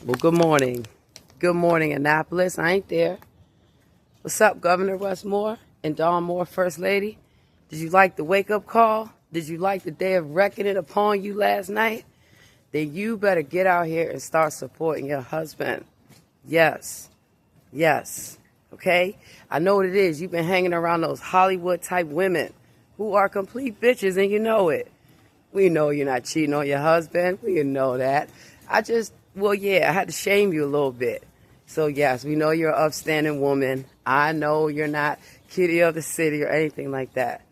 Well, good morning. Good morning, Annapolis. I ain't there. What's up, Governor Westmore and Dawn Moore, First Lady? Did you like the wake-up call? Did you like the day of reckoning upon you last night? Then you better get out here and start supporting your husband. Yes. Yes. Okay? I know what it is. You've been hanging around those Hollywood-type women who are complete bitches, and you know it. We know you're not cheating on your husband. We know that. I had to shame you a little bit. So, yes, we know you're an upstanding woman. I know you're not kitty of the city or anything like that.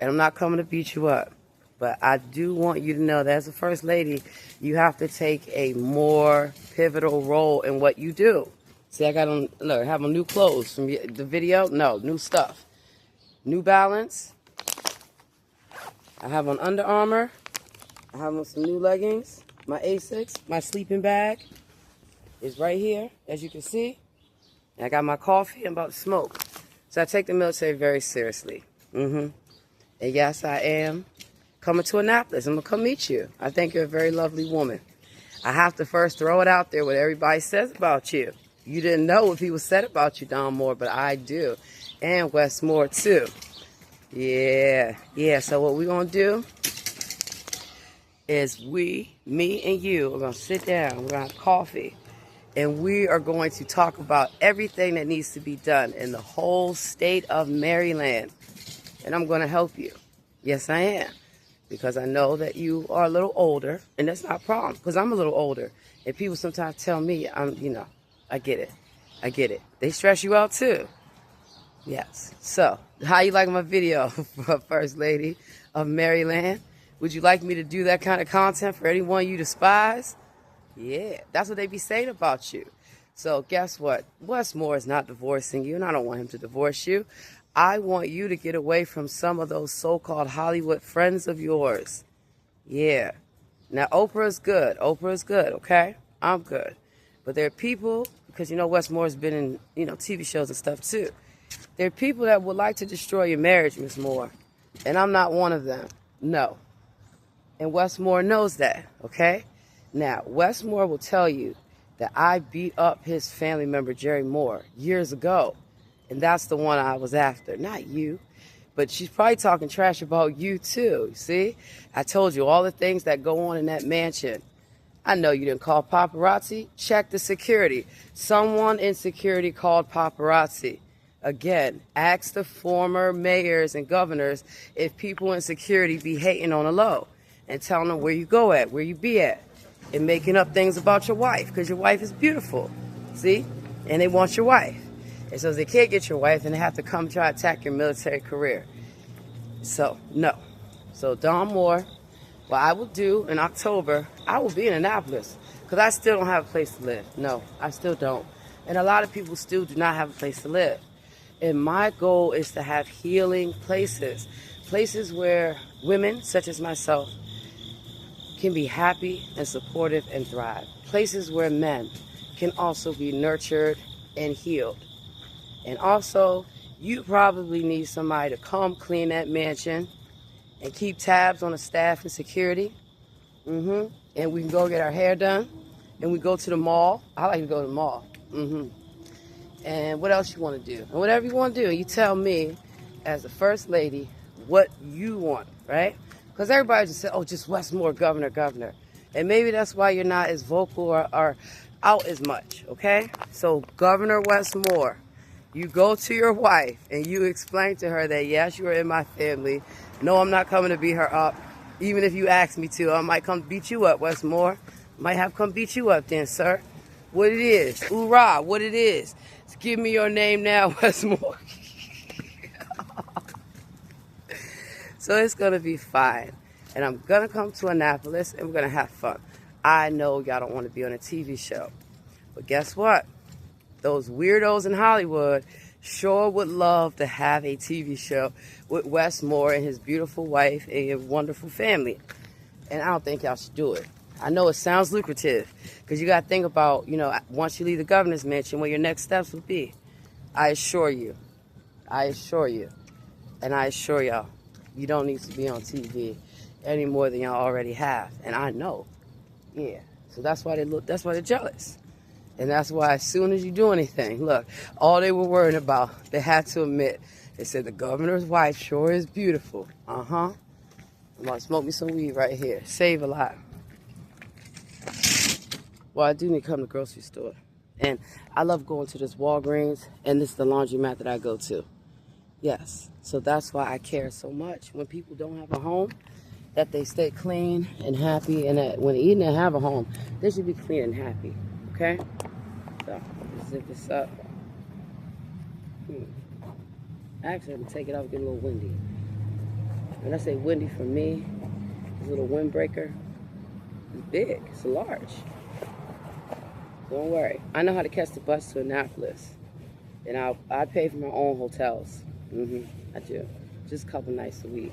And I'm not coming to beat you up. But I do want you to know that as a First Lady, you have to take a more pivotal role in what you do. See, I got on, look, I have on new clothes from the video. No, new stuff. New Balance. I have on Under Armour. I have on some new leggings. My Asics, my sleeping bag is right here, as you can see. And I got my coffee. I'm about to smoke. So I take the military very seriously. And yes, I am coming to Annapolis. I'm going to come meet you. I think you're a very lovely woman. I have to first throw it out there what everybody says about you. You didn't know what people said about you, Dawn Moore, but I do. And Westmore, too. Yeah. So what we're going to do is me and you are going to sit down. We're going to have coffee. And we are going to talk about everything that needs to be done in the whole state of Maryland. And I'm going to help you. Yes, I am. Because I know that you are a little older. And that's not a problem. Because I'm a little older. And people sometimes tell me, I get it. They stress you out too. Yes. So, how you like my video, First Lady of Maryland? Would you like me to do that kind of content for anyone you despise? Yeah, that's what they be saying about you. So guess what? Westmore is not divorcing you, and I don't want him to divorce you. I want you to get away from some of those so-called Hollywood friends of yours. Yeah. Now, Oprah is good, okay? I'm good. But there are people, because Westmore's been in, TV shows and stuff too. There are people that would like to destroy your marriage, Miss Moore. And I'm not one of them. No. And Westmore knows that, okay? Now, Westmore will tell you that I beat up his family member, Jerry Moore, years ago. And that's the one I was after, not you. But she's probably talking trash about you, too, see? I told you all the things that go on in that mansion. I know you didn't call paparazzi. Check the security. Someone in security called paparazzi. Again, ask the former mayors and governors if people in security be hating on the low. And telling them where you go at, where you be at. And making up things about your wife, because your wife is beautiful. See? And they want your wife. And so if they can't get your wife, then they have to come try to attack your military career. So, no. So, Dawn Moore, what I will do in October, I will be in Annapolis. Because I still don't have a place to live. No, I still don't. And a lot of people still do not have a place to live. And my goal is to have healing places. Places where women, such as myself, can be happy and supportive and thrive. Places where men can also be nurtured and healed. And also, you probably need somebody to come clean that mansion and keep tabs on the staff and security. And we can go get our hair done. And we go to the mall. I like to go to the mall. And what else you want to do? And whatever you want to do, you tell me as the First Lady what you want, right? Because everybody just said, oh, just Westmore, governor. And maybe that's why you're not as vocal or out as much, okay? So Governor Westmore, you go to your wife and you explain to her that, yes, you are in my family. No, I'm not coming to beat her up. Even if you ask me to, I might come beat you up, Westmore. Might have come beat you up then, sir. What it is. Hoorah, what it is. Give me your name now, Westmore. So it's going to be fine. And I'm going to come to Annapolis and we're going to have fun. I know y'all don't want to be on a TV show. But guess what? Those weirdos in Hollywood sure would love to have a TV show with Westmore and his beautiful wife and your wonderful family. And I don't think y'all should do it. I know it sounds lucrative because you got to think about, once you leave the governor's mansion, what your next steps will be. I assure you, and I assure y'all, you don't need to be on TV any more than y'all already have. And I know, yeah. So So that's why they're jealous. And that's why as soon as you do anything, look, all they were worried about, they had to admit, they said the governor's wife sure is beautiful. I'm gonna smoke me some weed right here. Save a lot. Well, I do need to come to the grocery store. And I love going to this Walgreens, and this is the laundromat that I go to. Yes, so that's why I care so much when people don't have a home, that they stay clean and happy, and that when even they have a home, they should be clean and happy, okay? So, let's zip this up. Actually, I'm gonna take it off, get a little windy. When I say windy for me, this little windbreaker is big, it's large. Don't worry, I know how to catch the bus to Annapolis, and I pay for my own hotels. I do, just a couple nights a week.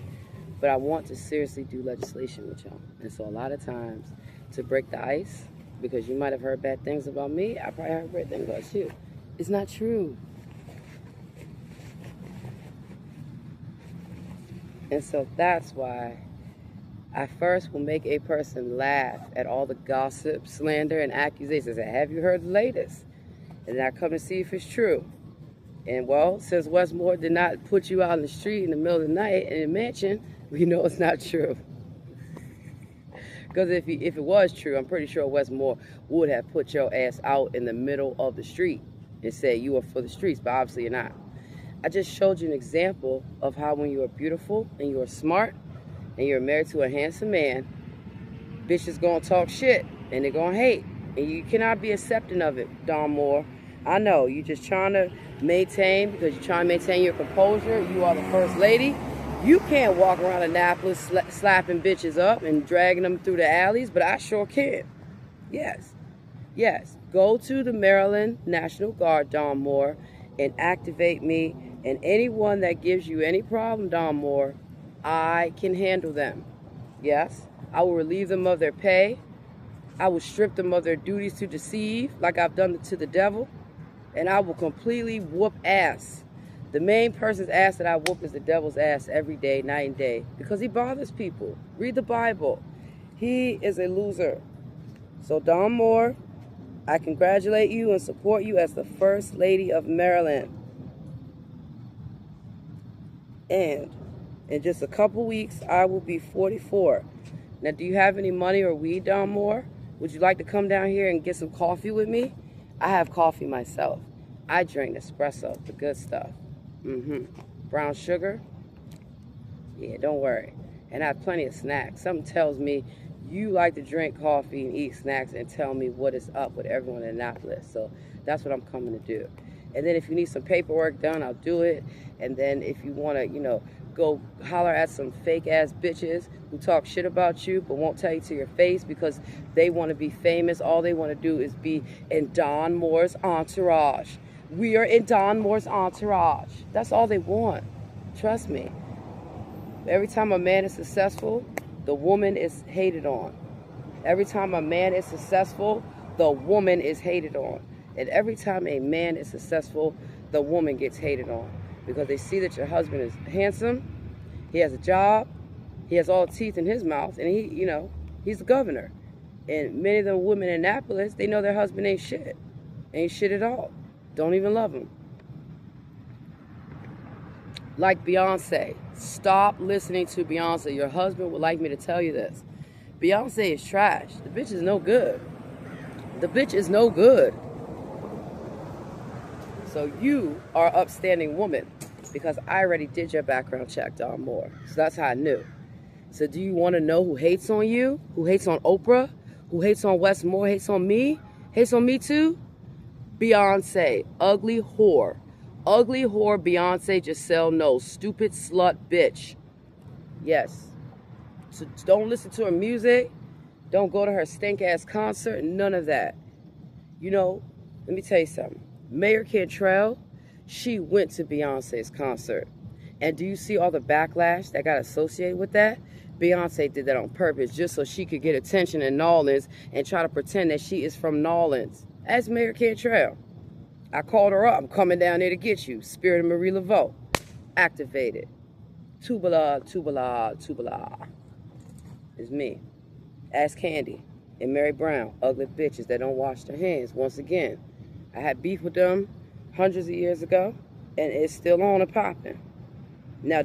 But I want to seriously do legislation with y'all, and so a lot of times to break the ice, because you might have heard bad things about me, I probably heard bad things about you. It's not true. And so that's why I first will make a person laugh at all the gossip, slander, and accusations. I say, have you heard the latest? And then I come to see if it's true. And well, since Westmore did not put you out in the street in the middle of the night in a mansion, we know it's not true. Because if it was true, I'm pretty sure Westmore would have put your ass out in the middle of the street and said you are for the streets, but obviously you're not. I just showed you an example of how when you are beautiful and you are smart and you're married to a handsome man, bitches gonna talk shit and they're gonna hate. And you cannot be accepting of it, Dawn Moore. I know, you're just trying to maintain, because you're trying to maintain your composure. You are the first lady. You can't walk around Annapolis slapping bitches up and dragging them through the alleys, but I sure can. Yes. Yes. Go to the Maryland National Guard, Dawn Moore, and activate me. And anyone that gives you any problem, Dawn Moore, I can handle them. Yes. I will relieve them of their pay. I will strip them of their duties to deceive, like I've done to the devil. And I will completely whoop ass. The main person's ass that I whoop is the devil's ass every day, night and day, because he bothers people. Read the Bible. He is a loser. So Dawn Moore, I congratulate you and support you as the First Lady of Maryland. And in just a couple weeks, I will be 44. Now, do you have any money or weed, Dawn Moore? Would you like to come down here and get some coffee with me? I have coffee myself. I drink espresso, the good stuff. Brown sugar. Yeah, don't worry. And I have plenty of snacks. Something tells me you like to drink coffee and eat snacks and tell me what is up with everyone in Annapolis. So that's what I'm coming to do. And then if you need some paperwork done, I'll do it. And then if you want to, go holler at some fake ass bitches who talk shit about you but won't tell you to your face because they want to be famous, all they want to do is be in Dawn Moore's entourage. We are in Dawn Moore's entourage. That's all they want. Trust me. Every time a man is successful, the woman is hated on. Every time a man is successful, the woman is hated on. And every time a man is successful, the woman gets hated on. Because they see that your husband is handsome, he has a job, he has all the teeth in his mouth, and he's the governor. And many of the women in Annapolis, they know their husband ain't shit. Ain't shit at all. Don't even love him. Like Beyonce. Stop listening to Beyonce. Your husband would like me to tell you this. Beyonce is trash. The bitch is no good. The bitch is no good. So you are an upstanding woman, because I already did your background check, Dawn Moore. So that's how I knew. So do you want to know who hates on you? Who hates on Oprah? Who hates on Westmore? Hates on me? Hates on me too? Beyonce. Ugly whore. Ugly whore Beyonce Giselle Knowles. Stupid slut bitch. Yes. So don't listen to her music. Don't go to her stink ass concert. None of that. Let me tell you something. Mayor Cantrell, she went to Beyonce's concert. And do you see all the backlash that got associated with that? Beyonce did that on purpose just so she could get attention in Nolens and try to pretend that she is from Nolens. That's Mayor Cantrell. I called her up. I'm coming down there to get you. Spirit of Marie Laveau. Activated. Tubala, tubala, tubala. It's me. Ask Candy. and Mary Brown, ugly bitches that don't wash their hands. Once again, I had beef with them hundreds of years ago, and it's still on and popping. Now,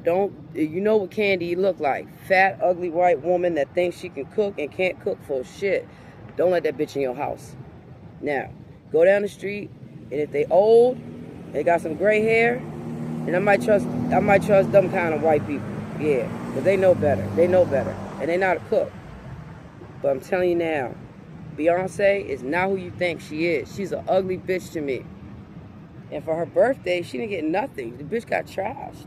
you know what Candy look like? Fat, ugly white woman that thinks she can cook and can't cook for shit. Don't let that bitch in your house. Now, go down the street, and if they old, they got some gray hair, and I might trust them kind of white people. Yeah, because they know better. They know better, and they not a cook. But I'm telling you now, Beyonce is not who you think she is. She's an ugly bitch to me. And for her birthday, she didn't get nothing. The bitch got trashed.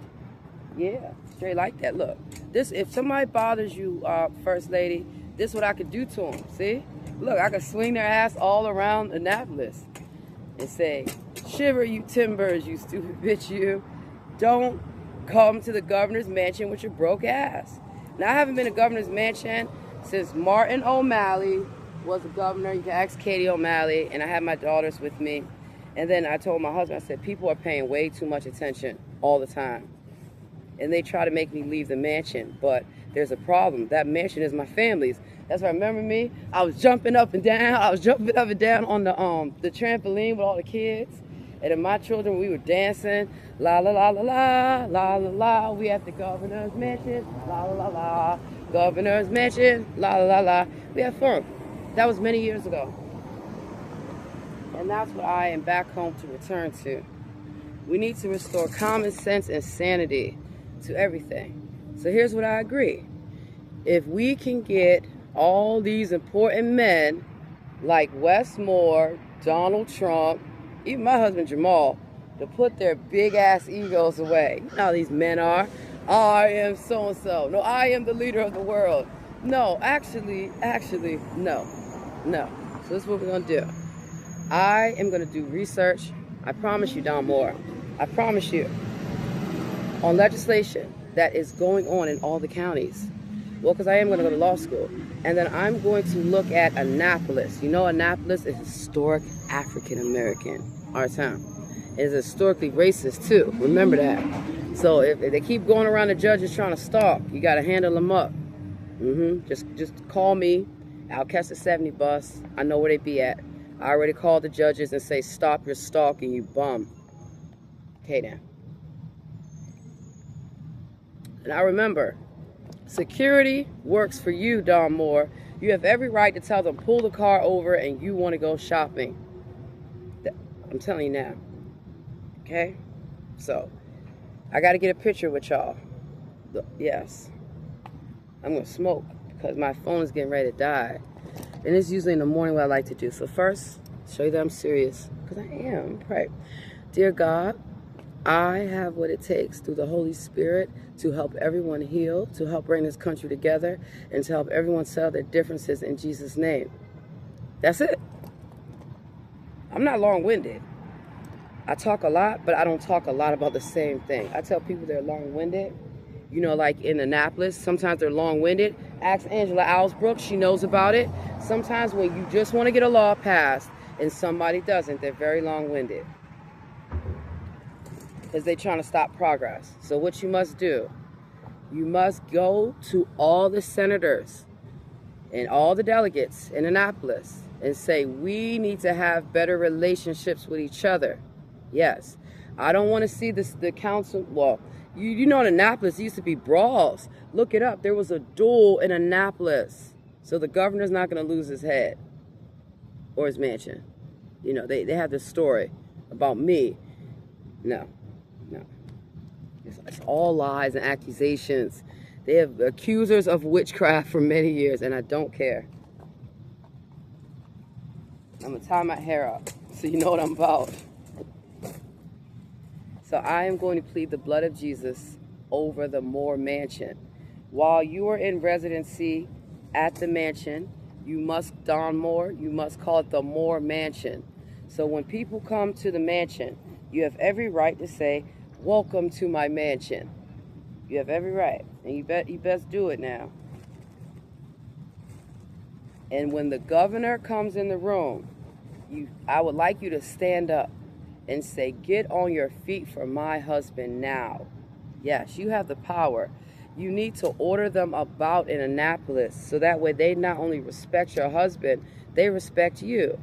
Yeah, straight like that. Look, if somebody bothers you, First Lady, this is what I could do to them. See? Look, I could swing their ass all around Annapolis and say, shiver you timbers, you stupid bitch, you. Don't come to the governor's mansion with your broke ass. Now, I haven't been to governor's mansion since Martin O'Malley was a governor. You can ask Katie O'Malley, and I had my daughters with me. And then I told my husband, I said, people are paying way too much attention all the time. And they try to make me leave the mansion, but there's a problem. That mansion is my family's. That's why, remember me? I was jumping up and down. I was jumping up and down on the trampoline with all the kids. And then my children, we were dancing. La la la la la, la la la. We at the governor's mansion. La la la la. Governor's mansion. La la la la. We had fun. That was many years ago. And that's what I am back home to return to. We need to restore common sense and sanity to everything. So here's what I agree. If we can get all these important men like Wes Moore, Donald Trump, even my husband Jamal, to put their big ass egos away. You know how these men are. I am so and so. No, I am the leader of the world. No, actually, no. So this is what we're gonna do. I am gonna do research. I promise you, Don Moore. I promise you, on legislation that is going on in all the counties. Well, because I am going to go to law school. And then I'm going to look at Annapolis. You know, Annapolis is historic African-American, our town. It is historically racist, too. Remember that. So if they keep going around the judges trying to stalk, you got to handle them up. Just call me. I'll catch the 70 bus. I know where they be at. I already called the judges and say, stop your stalking, you bum. Okay, then. And I remember, security works for you, Don Moore. You have every right to tell them, pull the car over and you want to go shopping. I'm telling you now. Okay? So, I got to get a picture with y'all. Yes. I'm going to smoke because my phone is getting ready to die. And it's usually in the morning what I like to do. So first, show you that I'm serious. Because I am. Right. Dear God, I have what it takes through the Holy Spirit to help everyone heal, to help bring this country together, and to help everyone settle their differences in Jesus' name. That's it. I'm not long-winded. I talk a lot, but I don't talk a lot about the same thing. I tell people they're long-winded. You know, like in Annapolis, sometimes they're long-winded. Ask Angela Alsbrook, she knows about it. Sometimes when you just want to get a law passed and somebody doesn't, they're very long-winded. Because they're trying to stop progress. So what you must do, you must go to all the senators and all the delegates in Annapolis and say, we need to have better relationships with each other. Yes. I don't want to see the council, well, you know in Annapolis, there used to be brawls. Look it up. There was a duel in Annapolis. So the governor's not going to lose his head or his mansion. You know, they have this story about me. No. It's all lies and accusations. They have accusers of witchcraft for many years, and I don't care. I'm going to tie my hair up so you know what I'm about. So I am going to plead the blood of Jesus over the Moore Mansion. While you are in residency at the mansion, you must, Don Moore, you must call it the Moore Mansion. So when people come to the mansion, you have every right to say, welcome to my mansion. You have every right. And you best do it now. And when the governor comes in the room, I would like you to stand up and say, get on your feet for my husband now. Yes, you have the power. You need to order them about in Annapolis so that way they not only respect your husband, they respect you.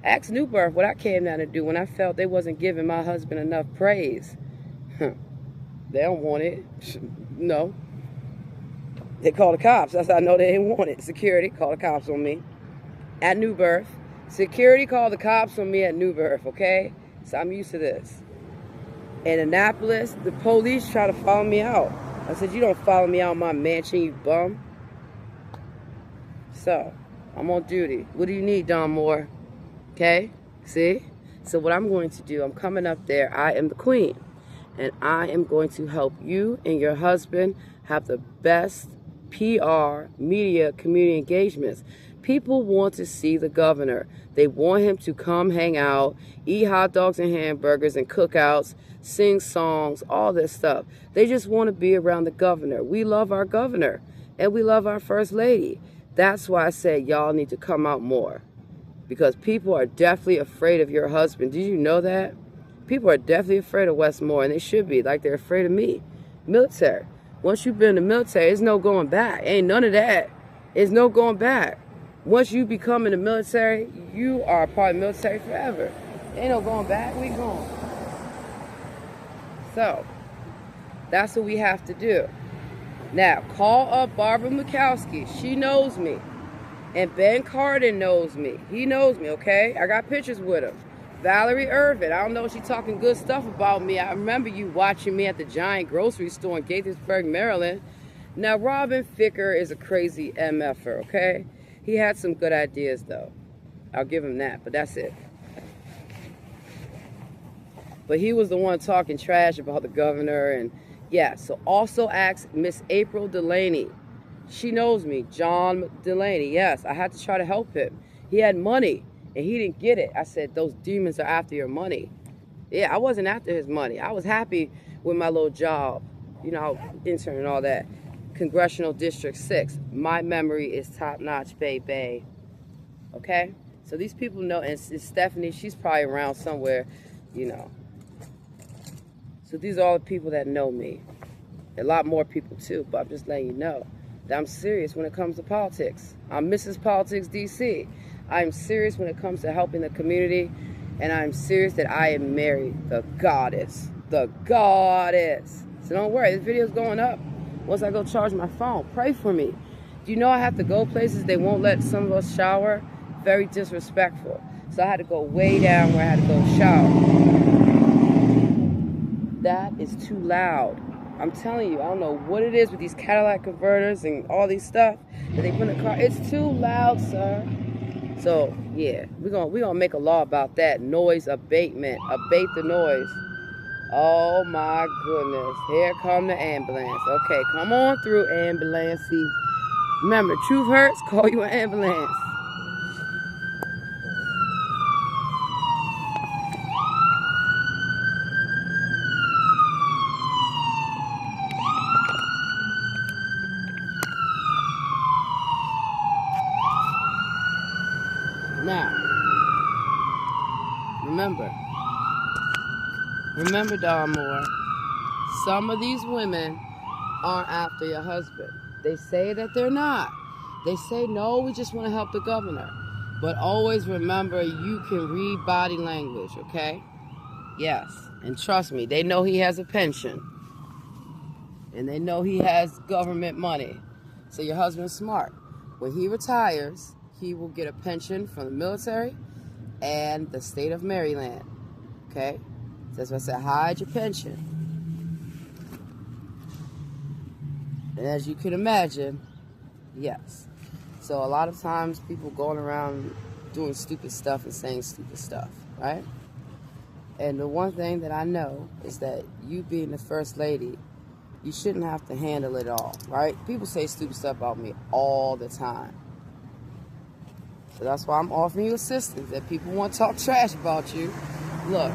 Ask New Birth what I came down to do when I felt they wasn't giving my husband enough praise. They don't want it. No. They call the cops. That's how I know they didn't want it. Security called the cops on me at New Birth. Security called the cops on me at New Birth, okay? So I'm used to this. In Annapolis, the police try to follow me out. I said, you don't follow me out my mansion, you bum. So, I'm on duty. What do you need, Don Moore? Okay? See? So what I'm going to do, I'm coming up there. I am the queen. And I am going to help you and your husband have the best PR, media, community engagements. People want to see the governor. They want him to come hang out, eat hot dogs and hamburgers and cookouts, sing songs, all this stuff. They just want to be around the governor. We love our governor and we love our first lady. That's why I said y'all need to come out more, because people are definitely afraid of your husband. Did you know that? People are definitely afraid of Wes Moore, and they should be, like they're afraid of me. Military. Once you've been in the military, there's no going back. Ain't none of that. There's no going back. Once you become in the military, you are a part of the military forever. Ain't no going back. We going. So, that's what we have to do. Now, call up Barbara Mikowski. She knows me. And Ben Cardin knows me. He knows me, okay? I got pictures with him. Valerie Irvin. I don't know if she's talking good stuff about me. I remember you watching me at the Giant grocery store in Gaithersburg, Maryland. Now, Robin Ficker is a crazy MFer, okay? He had some good ideas, though. I'll give him that, but that's it. But he was the one talking trash about the governor. And yeah, so also ask Miss April Delaney. She knows me. John Delaney. Yes, I had to try to help him. He had money and he didn't get it. I said, those demons are after your money. Yeah, I wasn't after his money. I was happy with my little job, you know, intern and all that. Congressional District 6. My memory is top-notch, baby. Okay? So these people know, and Stephanie, she's probably around somewhere, you know. So these are all the people that know me. A lot more people too, but I'm just letting you know that I'm serious when it comes to politics. I'm Mrs. Politics DC. I'm serious when it comes to helping the community, and I'm serious that I am married the goddess. The goddess. So don't worry, this video's going up. Once I go charge my phone, pray for me. Do you know I have to go places they won't let some of us shower? Very disrespectful. So I had to go way down where I had to go shower. That is too loud. I'm telling you, I don't know what it is with these Cadillac converters and all these stuff that they put in the car. It's too loud, sir. So yeah, we're gonna make a law about that. Noise abatement. Abate the noise. Oh my goodness. Here come the ambulance. Okay, come on through, ambulance. Remember, truth hurts, call you an ambulance. Now, remember, Don Moore, some of these women aren't after your husband. They say that they're not. They say, no, we just want to help the governor. But always remember, you can read body language, okay? Yes, and trust me, they know he has a pension. And they know he has government money. So your husband's smart. When he retires, he will get a pension from the military and the state of Maryland. Okay? So that's why I said, hide your pension. And as you can imagine, yes. So a lot of times people going around doing stupid stuff and saying stupid stuff, right? And the one thing that I know is that you being the first lady, you shouldn't have to handle it all, right? People say stupid stuff about me all the time. So that's why I'm offering you assistance. If people want to talk trash about you, look,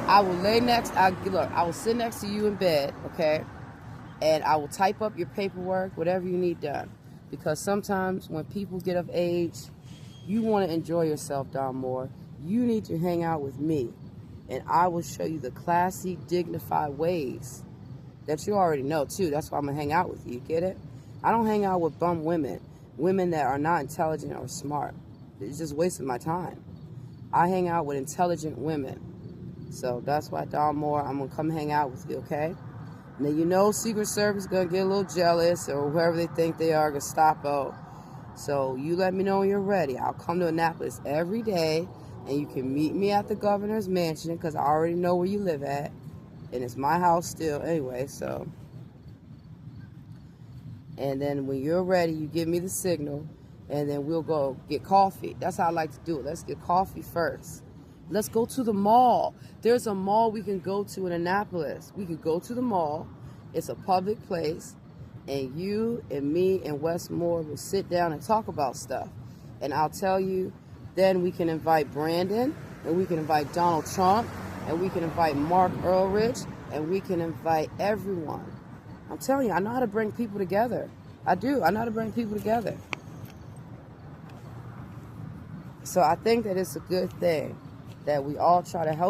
I will sit next to you in bed, okay? And I will type up your paperwork, whatever you need done. Because sometimes when people get of age, you want to enjoy yourself, Don Moore. You need to hang out with me. And I will show you the classy, dignified ways that you already know too. That's why I'm gonna hang out with you. Get it? I don't hang out with bum women, women that are not intelligent or smart. It's just wasting my time. I hang out with intelligent women. So that's why, Dawn Moore, I'm gonna come hang out with you, okay? Now you know Secret Service is gonna get a little jealous, or whoever they think they are, Gestapo. So you let me know when you're ready. I'll come to Annapolis every day, and you can meet me at the governor's mansion, because I already know where you live at. And it's my house still anyway, so. And then when you're ready, you give me the signal, and then we'll go get coffee. That's how I like to do it. Let's get coffee first. Let's go to the mall. There's a mall we can go to in Annapolis. We could go to the mall. It's a public place. And you and me and Wes Moore will sit down and talk about stuff. And I'll tell you, then we can invite Brandon, and we can invite Donald Trump, and we can invite Mark Ehrlich, and we can invite everyone. I'm telling you, I know how to bring people together. I do. I know how to bring people together. So I think that it's a good thing that we all try to help